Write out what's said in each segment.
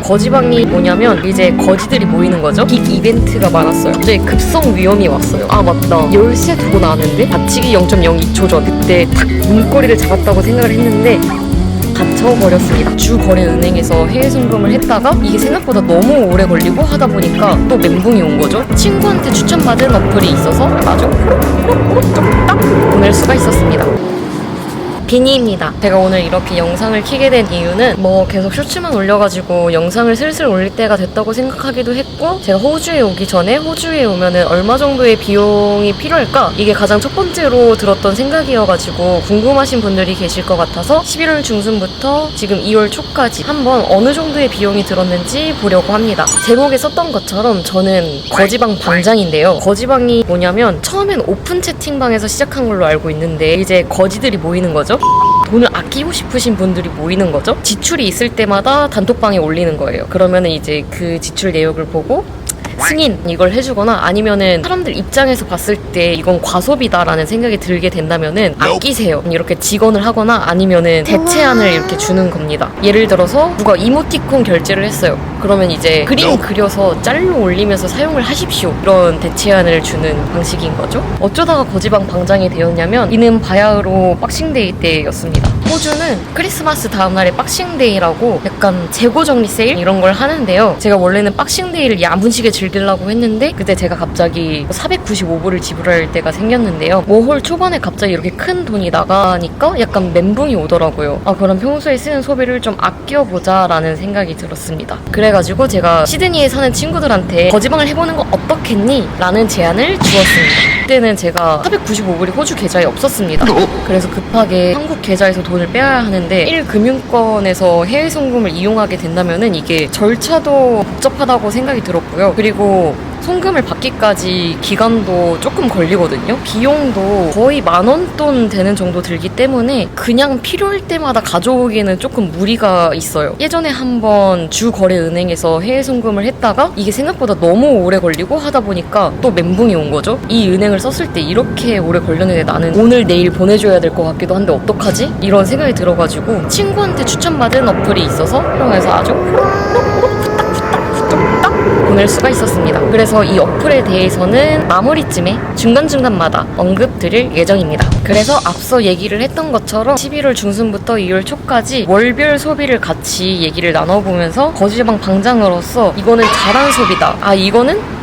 거지방이 뭐냐면 이제 거지들이 모이는 거죠. 빅 이벤트가 많았어요. 이제 급성 위험이 왔어요. 아 맞다, 열쇠 두고 나왔는데 받치기 0.02초 전 그때 딱 문고리를 잡았다고 생각을 했는데 갇혀버렸습니다. 주거래은행에서 해외 송금을 했다가 이게 생각보다 너무 오래 걸리고 하다 보니까 또 멘붕이 온 거죠. 친구한테 추천받은 어플이 있어서 아주 호록호록 딱 보낼 수가 있었습니다. 비니입니다. 제가 오늘 이렇게 영상을 켜게 된 이유는 계속 쇼츠만 올려가지고 영상을 슬슬 올릴 때가 됐다고 생각하기도 했고, 제가 호주에 오기 전에 호주에 오면은 얼마 정도의 비용이 필요할까? 이게 가장 첫 번째로 들었던 생각이어가지고 궁금하신 분들이 계실 것 같아서 11월 중순부터 지금 2월 초까지 한번 어느 정도의 비용이 들었는지 보려고 합니다. 제목에 썼던 것처럼 저는 거지방 방장인데요. 거지방이 뭐냐면 처음엔 오픈 채팅방에서 시작한 걸로 알고 있는데 이제 거지들이 모이는 거죠. 돈을 아끼고 싶으신 분들이 모이는 거죠. 지출이 있을 때마다 단톡방에 올리는 거예요. 그러면은 이제 그 지출 내역을 보고 승인 이걸 해주거나 아니면은 사람들 입장에서 봤을 때 이건 과소비다라는 생각이 들게 된다면은 아끼세요 이렇게 직언을 하거나 아니면은 대체안을 이렇게 주는 겁니다. 예를 들어서 누가 이모티콘 결제를 했어요. 그러면 이제 그림 그려서 짤로 올리면서 사용을 하십시오 이런 대체안을 주는 방식인 거죠. 어쩌다가 거지방 방장이 되었냐면 이는 바야흐로 박싱데이 때였습니다. 호주는 크리스마스 다음날에 박싱데이라고 약간 재고정리 세일 이런 걸 하는데요. 제가 원래는 박싱데이를 야무지게 즐기려고 했는데 그때 제가 갑자기 495불을 지불할 때가 생겼는데요. 워홀 초반에 갑자기 이렇게 큰 돈이 나가니까 약간 멘붕이 오더라고요. 그럼 평소에 쓰는 소비를 좀 아껴보자 라는 생각이 들었습니다. 그래가지고 제가 시드니에 사는 친구들한테 거지방을 해보는 거 어떻겠니? 라는 제안을 주었습니다. 그때는 제가 495불이 호주 계좌에 없었습니다. 그래서 급하게 한국 계좌에서 돈을 빼야 하는데 1금융권에서 해외 송금을 이용하게 된다면은 이게 절차도 복잡하다고 생각이 들었고요. 그리고 송금을 받기까지 기간도 조금 걸리거든요. 비용도 거의 10,000원 돈 되는 정도 들기 때문에 그냥 필요할 때마다 가져오기에는 조금 무리가 있어요. 예전에 한번 주거래은행에서 해외 송금을 했다가 이게 생각보다 너무 오래 걸리고 하다 보니까 또 멘붕이 온 거죠. 이 은행을 썼을 때 이렇게 오래 걸렸는데 나는 오늘 내일 보내줘야 될 것 같기도 한데 어떡하지? 이런 생각이 들어가지고 친구한테 추천받은 어플이 있어서 활용해서 아주 보낼 수가 있었습니다. 그래서 이 어플에 대해서는 마무리쯤에 중간중간마다 언급드릴 예정입니다. 그래서 앞서 얘기를 했던 것처럼 11월 중순부터 2월 초까지 월별 소비를 같이 얘기를 나눠보면서 거지방 방장으로서 이거는 잘한 소비다. 이거는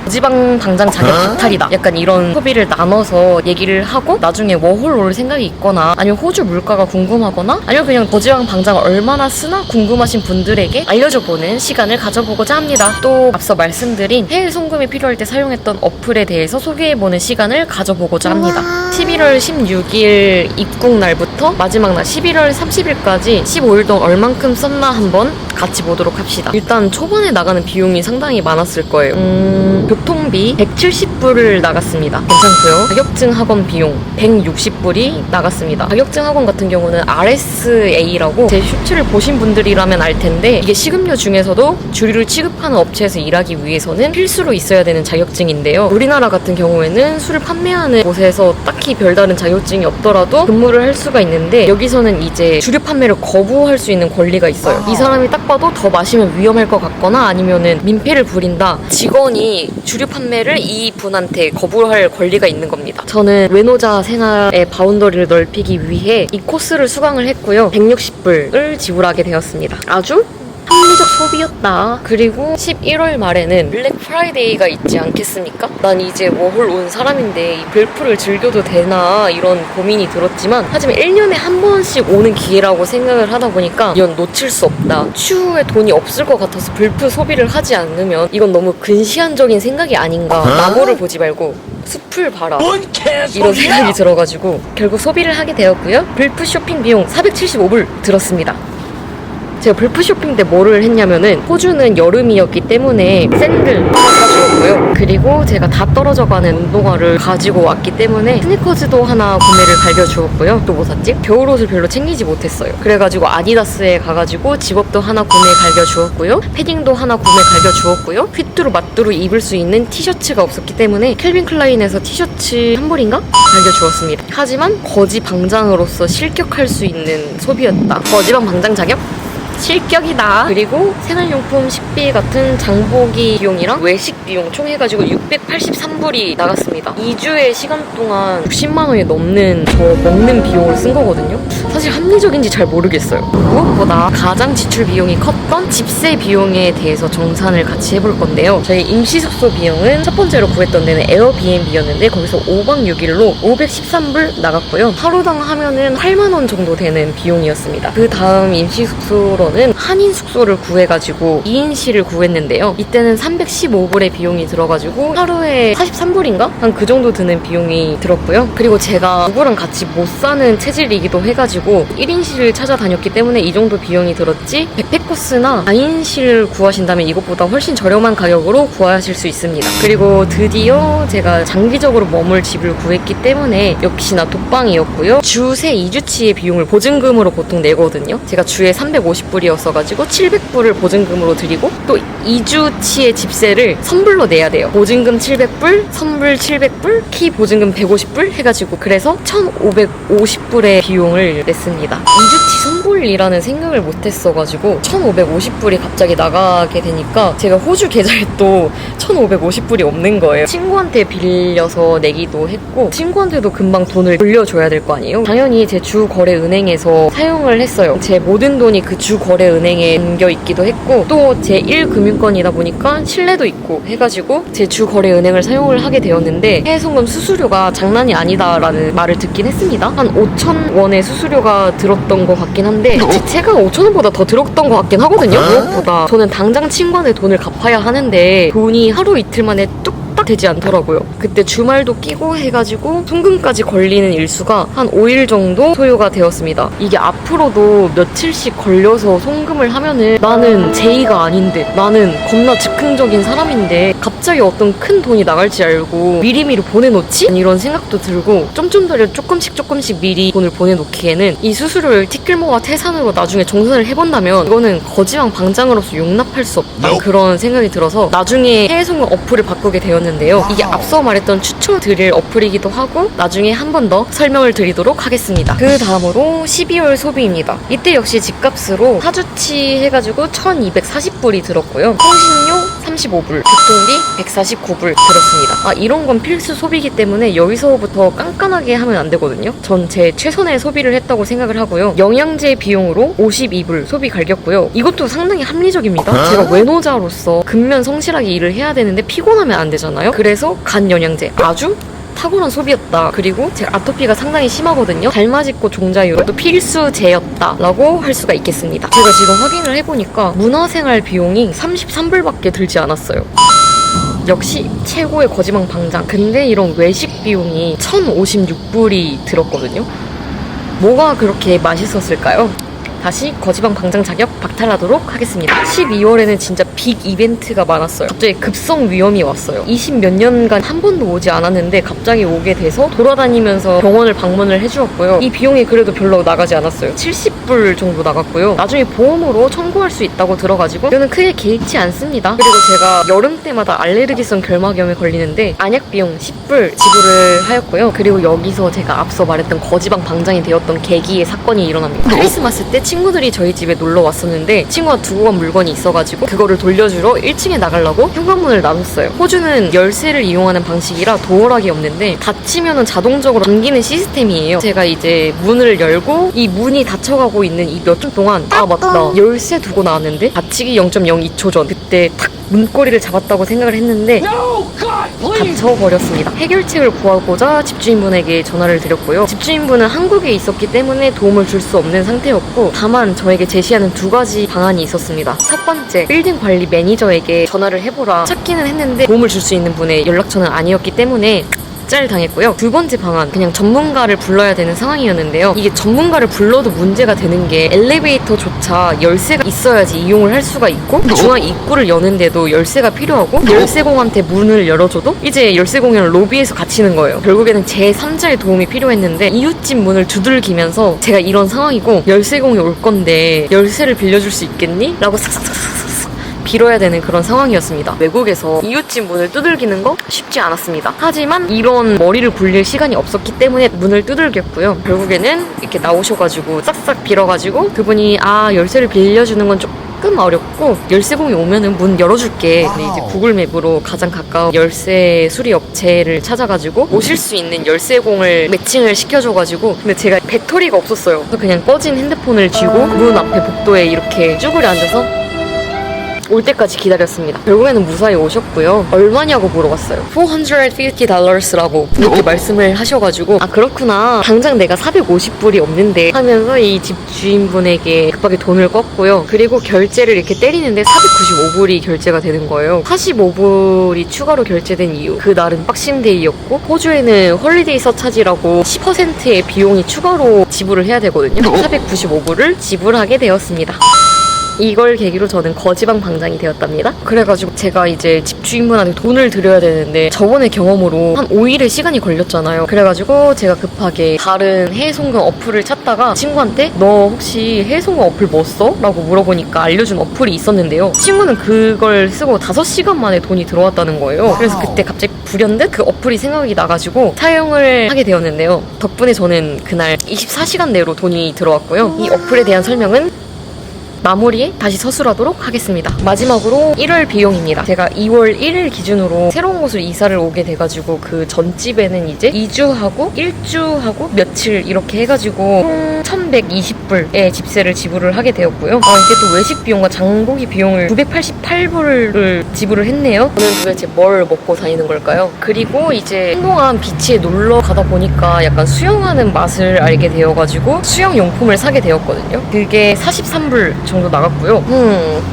거지방 방장 자격 박탈이다. 약간 이런 소비를 나눠서 얘기를 하고 나중에 워홀 올 생각이 있거나 아니면 호주 물가가 궁금하거나 아니면 그냥 거지방 방장을 얼마나 쓰나 궁금하신 분들에게 알려줘보는 시간을 가져보고자 합니다. 또 앞서 말씀드린 해외 송금이 필요할 때 사용했던 어플에 대해서 소개해보는 시간을 가져보고자 합니다. 11월 16일 입국 날부터 마지막 날 11월 30일까지 15일 동안 얼만큼 썼나 한번 같이 보도록 합시다. 일단 초반에 나가는 비용이 상당히 많았을 거예요. 교통비 170불을 나갔습니다. 괜찮고요. 자격증 학원 비용 160불이 나갔습니다. 자격증 학원 같은 경우는 RSA라고 제 쇼츠를 보신 분들이라면 알 텐데 이게 식음료 중에서도 주류를 취급하는 업체에서 일하기 위해서는 필수로 있어야 되는 자격증인데요. 우리나라 같은 경우에는 술을 판매하는 곳에서 딱히 별다른 자격증이 없더라도 근무를 할 수가 있는데 여기서는 이제 주류 판매를 거부할 수 있는 권리가 있어요. 이 사람이 딱 봐도 더 마시면 위험할 것 같거나 아니면은 민폐를 부린다. 직원이 주류 판매를 이 분한테 거부할 권리가 있는 겁니다. 저는 외노자 생활의 바운더리를 넓히기 위해 이 코스를 수강을 했고요. 160불을 지불하게 되었습니다. 아주 합리적 소비였다. 그리고 11월 말에는 블랙 프라이데이가 있지 않겠습니까? 난 이제 워홀 온 사람인데 이 별프를 즐겨도 되나 이런 고민이 들었지만 하지만 1년에 한 번씩 오는 기회라고 생각을 하다 보니까 이건 놓칠 수 없다. 추후에 돈이 없을 것 같아서 별프 소비를 하지 않으면 이건 너무 근시안적인 생각이 아닌가. 나무를 보지 말고 숲을 봐라 이런 생각이 들어가지고 결국 소비를 하게 되었고요. 별프 쇼핑 비용 475불 들었습니다. 제가 별프 쇼핑 때 뭐를 했냐면은 호주는 여름이었기 때문에 샌들 하나 사주었고요. 그리고 제가 다 떨어져가는 운동화를 가지고 왔기 때문에 스니커즈도 하나 구매를 갈겨주었고요. 또 뭐 샀지? 겨울옷을 별로 챙기지 못했어요. 그래가지고 아디다스에 가가지고 집업도 하나 구매 갈겨주었고요. 패딩도 하나 구매 갈겨주었고요. 휘뚜루 마뚜루 입을 수 있는 티셔츠가 없었기 때문에 캘빈 클라인에서 티셔츠 한 벌인가? 갈겨주었습니다. 하지만 거지 방장으로서 실격할 수 있는 소비였다. 거지방 방장 자격? 실격이다. 그리고 생활용품, 식비 같은 장보기 비용이랑 외식 비용 총 해가지고 683불이 나갔습니다. 2주의 시간 동안 60만 원이 넘는 저 먹는 비용을 쓴 거거든요. 사실 합리적인지 잘 모르겠어요. 무엇보다 가장 지출 비용이 컸던 집세 비용에 대해서 정산을 같이 해볼 건데요. 저희 임시숙소 비용은 첫 번째로 구했던 데는 에어비앤비였는데 거기서 5박 6일로 513불 나갔고요. 하루당 하면은 8만 원 정도 되는 비용이었습니다. 그 다음 임시숙소로는 한인 숙소를 구해가지고 2인실을 구했는데요. 이때는 315불의 비용이 들어가지고 하루에 43불인가? 한 그 정도 드는 비용이 들었고요. 그리고 제가 누구랑 같이 못 사는 체질이기도 해가지고 1인실을 찾아다녔기 때문에 이 정도 비용이 들었지, 백패커스나 4인실을 구하신다면 이것보다 훨씬 저렴한 가격으로 구하실 수 있습니다. 그리고 드디어 제가 장기적으로 머물 집을 구했기 때문에 역시나 독방이었고요. 주세 2주치의 비용을 보증금으로 보통 내거든요. 제가 주에 350불이었어가지고 700불을 보증금으로 드리고 또 2주치의 집세를 선불로 내야 돼요. 보증금 700불, 선불 700불, 키 보증금 150불 해가지고 그래서 1550불의 비용을 냈습니다. 2주치 선불이라는 생각을 못했어가지고 1550불이 갑자기 나가게 되니까 제가 호주 계좌에 또 1550불이 없는 거예요. 친구한테 빌려서 내기도 했고 친구한테도 금방 돈을 돌려줘야 될 거 아니에요. 당연히 제 주거래은행에서 사용을 했어요. 제 모든 돈이 그 주거래은행에 담겨 있기도 했고 또 제 1금융권이다 보니까 신뢰도 있고 해가지고 제 주거래은행을 사용을 하게 되었는데 해외송금 수수료가 장난이 아니다라는 말을 듣긴 했습니다. 한 5,000원의 수수료가 들었던 것 같긴 한데 제 체가 5,000원보다 더 들었던 것 같긴 하거든요. 무엇보다 저는 당장 친구한테 돈을 갚아야 하는데 돈이 하루 이틀 만에 뚝딱 되지 않더라고요. 그때 주말도 끼고 해가지고 송금까지 걸리는 일수가 한 5일 정도 소요가 되었습니다. 이게 앞으로도 며칠씩 걸려서 송금을 하면은 나는 제이가 아닌데, 나는 겁나 즉흥적인 사람인데 갑자기 어떤 큰 돈이 나갈지 알고 미리미리 보내놓지? 이런 생각도 들고 쫌쫌더려 조금씩 미리 돈을 보내놓기에는 이 수수료를 티끌모아 태산으로 나중에 정산을 해본다면 이거는 거지왕 방장으로서 용납할 수 없다, 그런 생각이 들어서 나중에 해외송금 어플을 바꾸게 되었는데요. 이게 앞서 말했던 추천드릴 어플이기도 하고 나중에 한 번 더 설명을 드리도록 하겠습니다. 그 다음으로 12월 소비입니다. 이때 역시 집값으로 4주치 해가지고 1240불이 들었고요. 통신료 35불, 교통비 149불 들었습니다. 이런 건 필수 소비이기 때문에 여기서부터 깐깐하게 하면 안 되거든요. 전 제 최선의 소비를 했다고 생각을 하고요. 영양제 비용으로 52불 소비 갈겼고요. 이것도 상당히 합리적입니다. 제가 외노자로서 근면 성실하게 일을 해야 되는데 피곤하면 안 되잖아요. 그래서 간 영양제 아주 탁월한 소비였다. 그리고 제가 아토피가 상당히 심하거든요. 달맞이꽃 종자유도 필수제였다 라고 할 수가 있겠습니다. 제가 지금 확인을 해보니까 문화생활 비용이 33불밖에 들지 않았어요. 역시 최고의 거지망 방장. 근데 이런 외식 비용이 1056불이 들었거든요. 뭐가 그렇게 맛있었을까요? 다시 거지방 방장 자격 박탈하도록 하겠습니다. 12월에는 진짜 빅 이벤트가 많았어요. 갑자기 급성 위염이 왔어요. 20 몇 년간 한 번도 오지 않았는데 갑자기 오게 돼서 돌아다니면서 병원을 방문을 해주었고요. 이 비용이 그래도 별로 나가지 않았어요. 70불 정도 나갔고요. 나중에 보험으로 청구할 수 있다고 들어가지고 이거는 크게 개의치 않습니다. 그리고 제가 여름 때마다 알레르기성 결막염에 걸리는데 안약 비용 10불 지불을 하였고요. 그리고 여기서 제가 앞서 말했던 거지방 방장이 되었던 계기의 사건이 일어납니다. 크리스마스 때 친구들이 저희 집에 놀러 왔었는데 친구가 두고 간 물건이 있어가지고 그거를 돌려주러 1층에 나가려고 현관문을 나눴어요. 호주는 열쇠를 이용하는 방식이라 도어락이 없는데 닫히면은 자동적으로 잠기는 시스템이에요. 제가 이제 문을 열고 이 문이 닫혀가고 있는 이 몇 분 동안 맞다, 열쇠 두고 나왔는데 닫히기 0.02초 전 그때 탁 문고리를 잡았다고 생각을 했는데 닫혀버렸습니다. 해결책을 구하고자 집주인분에게 전화를 드렸고요. 집주인분은 한국에 있었기 때문에 도움을 줄 수 없는 상태였고 다만 저에게 제시하는 두 가지 방안이 있었습니다. 첫 번째, 빌딩 관리 매니저에게 전화를 해보라. 찾기는 했는데 도움을 줄 수 있는 분의 연락처는 아니었기 때문에 짤 당했고요. 두 번째 방안, 그냥 전문가를 불러야 되는 상황이었는데요. 이게 전문가를 불러도 문제가 되는 게 엘리베이터조차 열쇠가 있어야지 이용을 할 수가 있고 중앙 입구를 여는데도 열쇠가 필요하고 열쇠공한테 문을 열어줘도 이제 열쇠공은 로비에서 갇히는 거예요. 결국에는 제3자의 도움이 필요했는데 이웃집 문을 두들기면서 제가 이런 상황이고 열쇠공이 올 건데 열쇠를 빌려줄 수 있겠니? 라고 싹싹싹싹 빌어야 되는 그런 상황이었습니다. 외국에서 이웃집 문을 두들기는 거 쉽지 않았습니다. 하지만 이런 머리를 굴릴 시간이 없었기 때문에 문을 두들겼고요. 결국에는 이렇게 나오셔가지고 싹싹 빌어가지고 그분이 열쇠를 빌려주는 건 조금 어렵고 열쇠공이 오면은 문 열어줄게. 근데 이제 구글맵으로 가장 가까운 열쇠 수리 업체를 찾아가지고 오실 수 있는 열쇠공을 매칭을 시켜줘가지고 근데 제가 배터리가 없었어요. 그래서 그냥 꺼진 핸드폰을 쥐고 문 앞에 복도에 이렇게 쭈그려 앉아서 올 때까지 기다렸습니다. 결국에는 무사히 오셨고요. 얼마냐고 물어봤어요. $450라고 이렇게 말씀을 하셔가지고 그렇구나. 당장 내가 450불이 없는데 하면서 이 집주인분에게 급하게 돈을 껐고요. 그리고 결제를 이렇게 때리는데 495불이 결제가 되는 거예요. 45불이 추가로 결제된 이유 그날은 박싱데이였고 호주에는 홀리데이 서차지라고 10%의 비용이 추가로 지불을 해야 되거든요. 495불을 지불하게 되었습니다. 이걸 계기로 저는 거지방 방장이 되었답니다. 그래가지고 제가 이제 집주인분한테 돈을 드려야 되는데 저번에 경험으로 한 5일의 시간이 걸렸잖아요. 그래가지고 제가 급하게 다른 해외송금 어플을 찾다가 친구한테 너 혹시 해외송금 어플 뭐 써? 라고 물어보니까 알려준 어플이 있었는데요. 친구는 그걸 쓰고 5시간 만에 돈이 들어왔다는 거예요. 그래서 그때 갑자기 불현듯 그 어플이 생각이 나가지고 사용을 하게 되었는데요. 덕분에 저는 그날 24시간 내로 돈이 들어왔고요. 이 어플에 대한 설명은 마무리에 다시 서술하도록 하겠습니다. 마지막으로 1월 비용입니다. 제가 2월 1일 기준으로 새로운 곳으로 이사를 오게 돼가지고 그 전집에는 이제 2주하고 1주하고 며칠 이렇게 해가지고 총 1120불의 집세를 지불을 하게 되었고요. 이게 또 외식 비용과 장보기 비용을 988불을 지불을 했네요. 저는 도대체 뭘 먹고 다니는 걸까요? 그리고 이제 한동안 비치에 놀러 가다 보니까 약간 수영하는 맛을 알게 되어가지고 수영용품을 사게 되었거든요. 그게 43불 정도 나갔고요.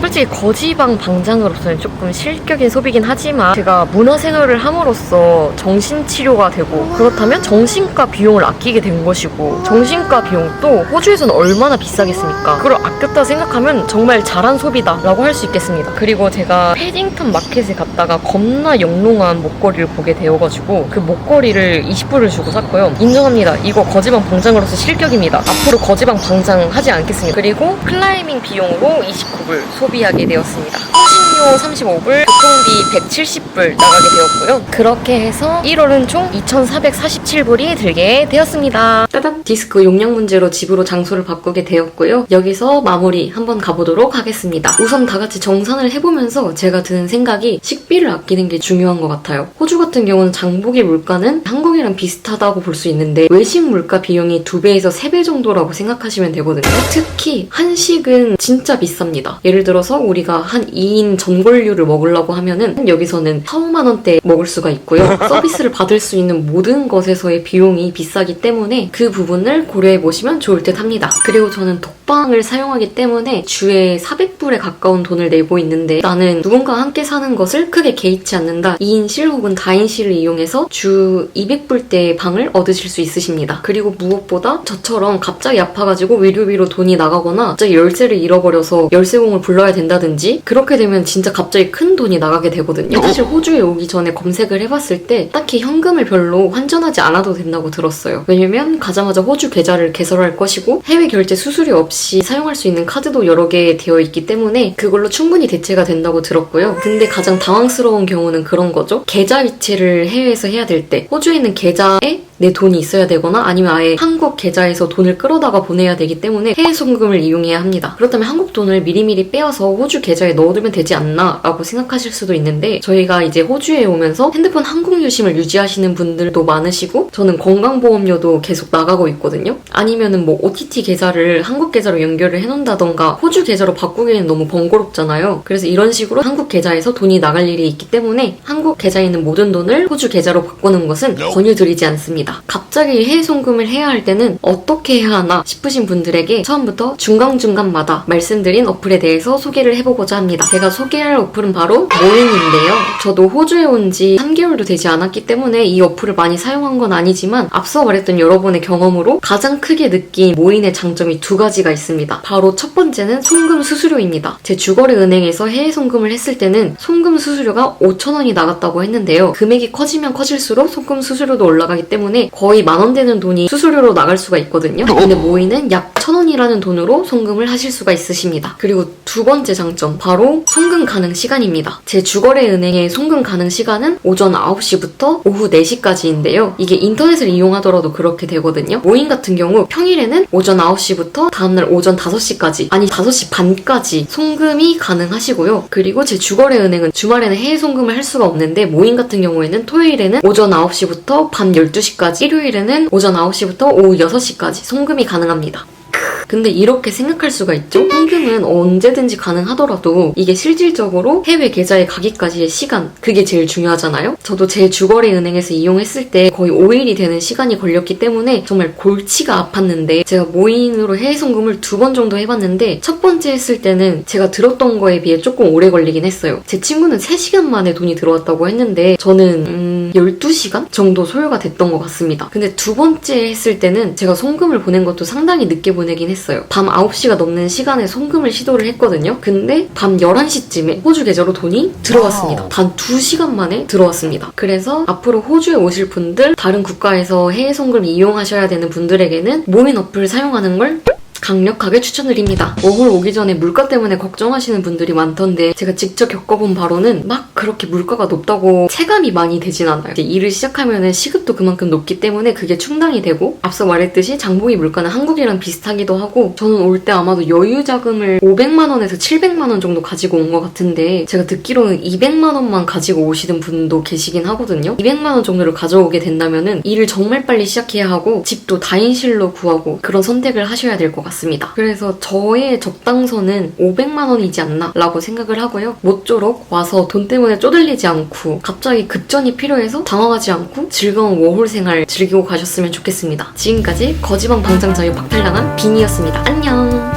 솔직히 거지방 방장으로서는 조금 실격인 소비긴 하지만 제가 문화생활을 함으로써 정신치료가 되고 그렇다면 정신과 비용을 아끼게 된 것이고 정신과 비용도 호주에서는 얼마나 비싸겠습니까? 그걸 아꼈다 생각하면 정말 잘한 소비다 라고 할 수 있겠습니다. 그리고 제가 패딩턴 마켓에 갔다가 겁나 영롱한 목걸이를 보게 되어가지고 그 목걸이를 20불을 주고 샀고요. 인정합니다. 이거 거지방 방장으로서 실격입니다. 앞으로 거지방 방장 하지 않겠습니다. 그리고 클라이밍 비용으로 29불 소비하게 되었습니다. 통신료 35불, 교통비 170불 나가게 되었고요. 그렇게 해서 1월은 총 2,447불이 들게 되었습니다. 따단! 디스크 용량 문제로 집으로 장소를 바꾸게 되었고요. 여기서 마무리 한번 가보도록 하겠습니다. 우선 다 같이 정산을 해보면서 제가 드는 생각이 식비를 아끼는 게 중요한 것 같아요. 호주 같은 경우는 장보기 물가는 한국이랑 비슷하다고 볼 수 있는데 외식 물가 비용이 2배에서 3배 정도라고 생각하시면 되거든요. 특히 한식은 진짜 비쌉니다. 예를 들어서 우리가 한 2인 전골류를 먹으려고 하면은 여기서는 4, 5만 원대 먹을 수가 있고요. 서비스를 받을 수 있는 모든 것에서의 비용이 비싸기 때문에 그 부분을 고려해 보시면 좋을 듯 합니다. 그리고 저는 독방을 사용하기 때문에 주에 400불에 가까운 돈을 내고 있는데 나는 누군가와 함께 사는 것을 크게 개의치 않는다. 2인실 혹은 다인실을 이용해서 주 200불대의 방을 얻으실 수 있으십니다. 그리고 무엇보다 저처럼 갑자기 아파가지고 의료비로 돈이 나가거나 갑자기 열쇠를 잃어버려서 열쇠공을 불러야 된다든지 그렇게 되면 진짜 갑자기 큰 돈이 나가게 되거든요. 사실 호주에 오기 전에 검색을 해봤을 때 딱히 현금을 별로 환전하지 않아도 된다고 들었어요. 왜냐면 가자마자 호주 계좌를 개설할 것이고 해외 결제 수수료 없이 사용할 수 있는 카드도 여러 개 되어 있기 때문에 그걸로 충분히 대체가 된다고 들었고요. 근데 가장 당황스러운 경우는 그런 거죠. 계좌 이체를 해외에서 해야 될 때 호주에 있는 계좌에 내 돈이 있어야 되거나 아니면 아예 한국 계좌에서 돈을 끌어다가 보내야 되기 때문에 해외 송금을 이용해야 합니다. 그렇다면 한국 돈을 미리미리 빼어서 호주 계좌에 넣어두면 되지 않나 라고 생각하실 수도 있는데 저희가 이제 호주에 오면서 핸드폰 한국 유심을 유지하시는 분들도 많으시고 저는 건강보험료도 계속 나가고 있거든요. 아니면은 뭐 OTT 계좌를 한국 계좌로 연결을 해놓는다던가 호주 계좌로 바꾸기에는 너무 번거롭잖아요. 그래서 이런 식으로 한국 계좌에서 돈이 나갈 일이 있기 때문에 한국 계좌에 있는 모든 돈을 호주 계좌로 바꾸는 것은 권유드리지 않습니다. 갑자기 해외 송금을 해야 할 때는 어떻게 해야 하나 싶으신 분들에게 처음부터 중간중간마다 말씀드린 어플에 대해서 소개를 해보고자 합니다. 제가 소개할 어플은 바로 모인인데요. 저도 호주에 온 지 3개월도 되지 않았기 때문에 이 어플을 많이 사용한 건 아니지만 앞서 말했던 여러분의 경험으로 가장 크게 느낀 모인의 장점이 2가지가 있습니다. 바로 첫 번째는 송금 수수료입니다. 제 주거래 은행에서 해외 송금을 했을 때는 송금 수수료가 5,000원이 나갔다고 했는데요. 금액이 커지면 커질수록 송금 수수료도 올라가기 때문에 때문에 거의 10,000원 되는 돈이 수수료로 나갈 수가 있거든요. 근데 모이는 약 1,000원이라는 돈으로 송금을 하실 수가 있으십니다. 그리고 두 번째 장점, 바로 송금 가능 시간입니다. 제 주거래 은행의 송금 가능 시간은 오전 9시부터 오후 4시까지인데요. 이게 인터넷을 이용하더라도 그렇게 되거든요. 모인 같은 경우 평일에는 오전 9시부터 다음날 오전 5시까지, 아니 5시 반까지 송금이 가능하시고요. 그리고 제 주거래 은행은 주말에는 해외 송금을 할 수가 없는데, 모인 같은 경우에는 토요일에는 오전 9시부터 밤 12시까지, 일요일에는 오전 9시부터 오후 6시까지 송금이 가능합니다. 근데 이렇게 생각할 수가 있죠? 송금은 언제든지 가능하더라도 이게 실질적으로 해외 계좌에 가기까지의 시간, 그게 제일 중요하잖아요? 저도 제 주거래 은행에서 이용했을 때 거의 5일이 되는 시간이 걸렸기 때문에 정말 골치가 아팠는데, 제가 모인으로 해외 송금을 2번 정도 해봤는데 첫 번째 했을 때는 제가 들었던 거에 비해 조금 오래 걸리긴 했어요. 제 친구는 3시간 만에 돈이 들어왔다고 했는데 저는 12시간 정도 소요가 됐던 것 같습니다. 근데 두 번째 했을 때는 제가 송금을 보낸 것도 상당히 늦게 보내긴 했어요. 밤 9시가 넘는 시간에 송금을 시도를 했거든요. 근데 밤 11시쯤에 호주 계좌로 돈이 들어왔습니다. 단 2시간 만에 들어왔습니다. 그래서 앞으로 호주에 오실 분들, 다른 국가에서 해외 송금 이용하셔야 되는 분들에게는 모인 어플 사용하는 걸 강력하게 추천드립니다. 워홀 오기 전에 물가 때문에 걱정하시는 분들이 많던데, 제가 직접 겪어본 바로는 막 그렇게 물가가 높다고 체감이 많이 되진 않아요. 이제 일을 시작하면은 시급도 그만큼 높기 때문에 그게 충당이 되고, 앞서 말했듯이 장보기 물가는 한국이랑 비슷하기도 하고, 저는 올 때 아마도 여유 자금을 500만 원에서 700만 원 정도 가지고 온 것 같은데, 제가 듣기로는 200만 원만 가지고 오시는 분도 계시긴 하거든요. 200만 원 정도를 가져오게 된다면은 일을 정말 빨리 시작해야 하고, 집도 다인실로 구하고, 그런 선택을 하셔야 될 것 같습니다. 그래서 저의 적당선은 500만 원이지 않나 라고 생각을 하고요. 모쪼록 와서 돈 때문에 쪼들리지 않고, 갑자기 급전이 필요해서 당황하지 않고 즐거운 워홀 생활 즐기고 가셨으면 좋겠습니다. 지금까지 거지방 방장 자유 박탈당한 비니였습니다. 안녕.